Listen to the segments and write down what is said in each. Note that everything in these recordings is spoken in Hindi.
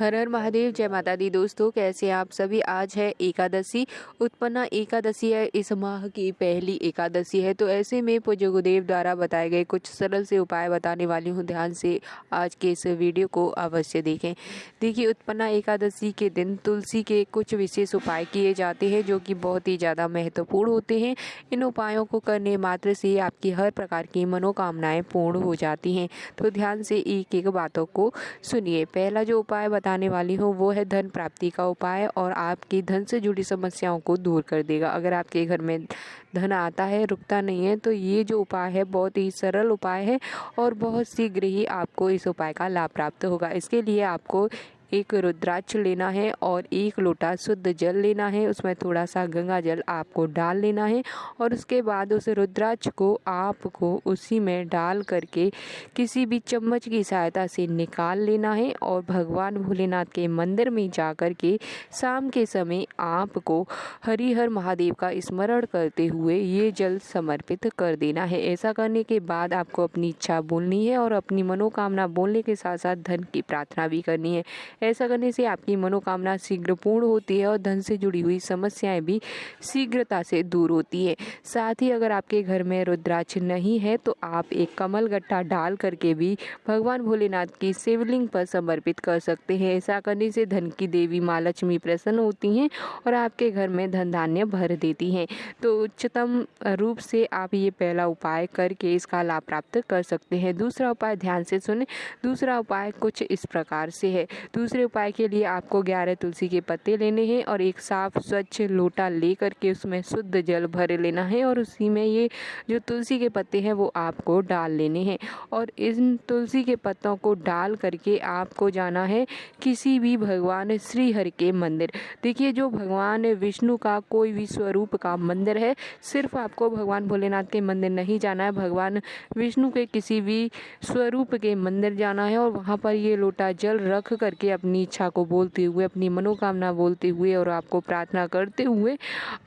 हर हर महादेव, जय माता दी। दोस्तों, कैसे हैं आप सभी। आज है एकादशी, उत्पन्ना एकादशी है। इस माह की पहली एकादशी है। तो ऐसे में पूज्य गुरुदेव द्वारा बताए गए कुछ सरल से उपाय बताने वाली हूँ। ध्यान से आज के इस वीडियो को अवश्य देखें। देखिए, उत्पन्ना एकादशी के दिन तुलसी के कुछ विशेष उपाय किए जाते हैं जो कि बहुत ही ज़्यादा महत्वपूर्ण होते हैं। इन उपायों को करने मात्र से आपकी हर प्रकार की मनोकामनाएं पूर्ण हो जाती हैं। तो ध्यान से एक एक बातों को सुनिए। पहला जो उपाय बताने वाली हूँ वो है धन प्राप्ति का उपाय, और आपकी धन से जुड़ी समस्याओं को दूर कर देगा। अगर आपके घर में धन आता है, रुकता नहीं है, तो ये जो उपाय है बहुत ही सरल उपाय है और बहुत शीघ्र ही आपको इस उपाय का लाभ प्राप्त होगा। इसके लिए आपको एक रुद्राक्ष लेना है और 1 लोटा शुद्ध जल लेना है। उसमें थोड़ा सा गंगा जल आपको डाल लेना है और उसके बाद उस रुद्राक्ष को आपको उसी में डाल करके किसी भी चम्मच की सहायता से निकाल लेना है और भगवान भोलेनाथ के मंदिर में जा कर के शाम के समय आपको हरिहर महादेव का स्मरण करते हुए ये जल समर्पित कर देना है। ऐसा करने के बाद आपको अपनी इच्छा बोलनी है और अपनी मनोकामना बोलने के साथ साथ धन की प्रार्थना भी करनी है। ऐसा करने से आपकी मनोकामना शीघ्र पूर्ण होती है और धन से जुड़ी हुई समस्याएं भी शीघ्रता से दूर होती है। साथ ही अगर आपके घर में रुद्राक्ष नहीं है तो आप एक कमल गट्टा डाल करके भी भगवान भोलेनाथ की शिवलिंग पर समर्पित कर सकते हैं। ऐसा करने से धन की देवी माँ लक्ष्मी प्रसन्न होती हैं और आपके घर में धन धान्य भर देती हैं। तो उच्चतम रूप से आप ये पहला उपाय करके इसका लाभ प्राप्त कर सकते हैं। दूसरा उपाय ध्यान से सुने। दूसरा उपाय कुछ इस प्रकार से है। दूसरे उपाय के लिए आपको 11 तुलसी के पत्ते लेने हैं और एक साफ स्वच्छ लोटा ले करके उसमें शुद्ध जल भर लेना है और उसी में ये जो तुलसी के पत्ते हैं वो आपको डाल लेने हैं। और इन तुलसी के पत्तों को डाल करके आपको जाना है किसी भी भगवान श्री हरि के मंदिर। देखिए, जो भगवान विष्णु का कोई भी स्वरूप का मंदिर है, सिर्फ आपको भगवान भोलेनाथ के मंदिर नहीं जाना है, भगवान विष्णु के किसी भी स्वरूप के मंदिर जाना है और वहाँ पर ये लोटा जल रख करके अपनी इच्छा को बोलते हुए, अपनी मनोकामना बोलते हुए और आपको प्रार्थना करते हुए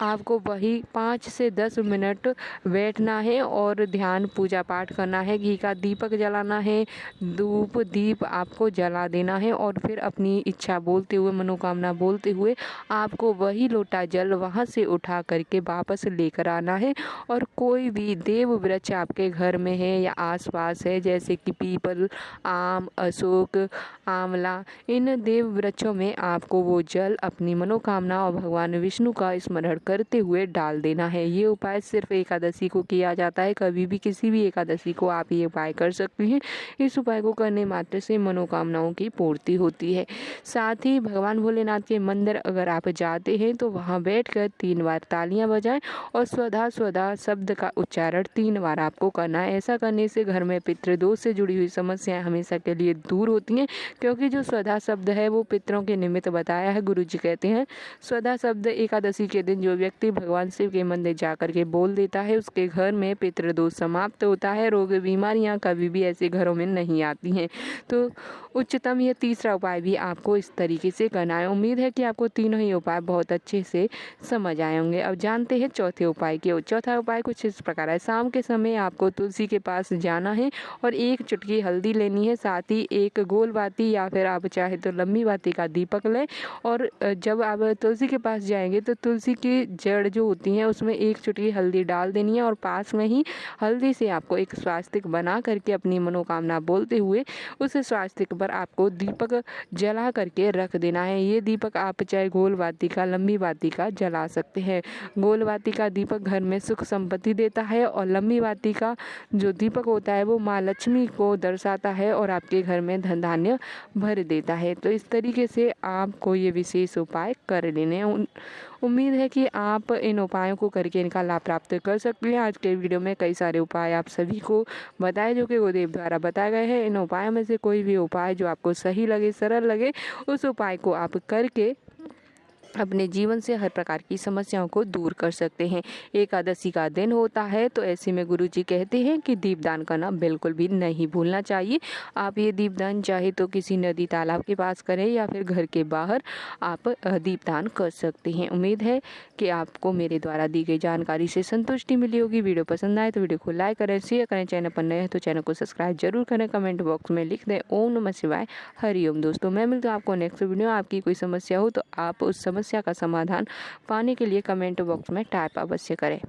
आपको वही 5 से 10 मिनट बैठना है और ध्यान पूजा पाठ करना है। घी का दीपक जलाना है, धूप दीप आपको जला देना है और फिर अपनी इच्छा बोलते हुए, मनोकामना बोलते हुए आपको वही लोटा जल वहाँ से उठा करके वापस लेकर आना है। और कोई भी देव वृक्ष आपके घर में है या आसपास है, जैसे कि पीपल, आम, अशोक, आंवला, इन देव वृक्षों में आपको वो जल अपनी मनोकामना और भगवान विष्णु का स्मरण करते हुए डाल देना है। ये उपाय सिर्फ एकादशी को किया जाता है। कभी भी किसी भी एकादशी को आप ये उपाय कर सकते हैं। इस उपाय को करने मात्र से मनोकामनाओं की पूर्ति होती है। साथ ही भगवान भोलेनाथ के मंदिर अगर आप जाते हैं तो वहाँ बैठकर 3 बार तालियां बजाएं और स्वधा स्वधा शब्द का उच्चारण 3 बार आपको करना है। ऐसा करने से घर में पितृदोष से जुड़ी हुई समस्याएं हमेशा के लिए दूर होती हैं, क्योंकि जो स्वधा शब्द है वो पितरों के निमित्त बताया है। गुरु जी कहते हैं स्वधा शब्द एकादशी के दिन जो व्यक्ति भगवान शिव के मंदिर जाकर के बोल देता है उसके घर में पितृदोष समाप्त होता है। रोग बीमारियां कभी भी ऐसे घरों में नहीं आती हैं। तो उच्चतम ये तीसरा उपाय भी आपको इस तरीके से करना है। उम्मीद है कि आपको तीनों ही उपाय बहुत अच्छे से समझ आए होंगे। अब जानते हैं चौथे उपाय की। चौथा उपाय कुछ इस प्रकार है। शाम के समय आपको तुलसी के पास जाना है और 1 चुटकी हल्दी लेनी है, साथ ही एक गोल बाती या फिर आप चाहे तो लंबी बाती का दीपक लें। और जब आप तुलसी के पास जाएंगे तो तुलसी की जड़ जो होती है उसमें 1 चुटकी हल्दी डाल देनी है और पास में ही हल्दी से आपको एक स्वास्तिक बना करके अपनी मनोकामना बोलते हुए उस स्वास्तिक पर आपको दीपक जला करके रख देना है। ये दीपक आप चाहे गोल बाती का, लंबी बाती का जला सकते हैं। गोल बाती का दीपक घर में सुख संपत्ति देता है और लंबी बाती का जो दीपक होता है वो माँ लक्ष्मी को दर्शाता है और आपके घर में धन धान्य भर देता है। तो इस तरीके से आपको ये विशेष उपाय कर लेने। उम्मीद है कि आप इन उपायों को करके इनका लाभ प्राप्त कर सकते हैं। आज के वीडियो में कई सारे उपाय आप सभी को बताए जो कि गुरुदेव द्वारा बताए गए हैं। इन उपायों में से कोई भी उपाय जो आपको सही लगे, सरल लगे, उस उपाय को आप करके अपने जीवन से हर प्रकार की समस्याओं को दूर कर सकते हैं। एकादशी का दिन होता है तो ऐसे में गुरुजी कहते हैं कि दीपदान करना बिल्कुल भी नहीं भूलना चाहिए। आप ये दीपदान चाहे तो किसी नदी तालाब के पास करें या फिर घर के बाहर आप दीपदान कर सकते हैं। उम्मीद है कि आपको मेरे द्वारा दी गई जानकारी से संतुष्टि मिली होगी। वीडियो पसंद आए तो वीडियो को लाइक करें, शेयर करें। चैनल पर नए हैं तो चैनल को सब्सक्राइब जरूर करें। कमेंट बॉक्स में लिख दें ओम नमः शिवाय, हरिओम। दोस्तों मैं मिलता हूँ आपको नेक्स्ट वीडियो। आपकी कोई समस्या हो तो आप उस समस्या का समाधान पाने के लिए कमेंट बॉक्स में टाइप अवश्य करें।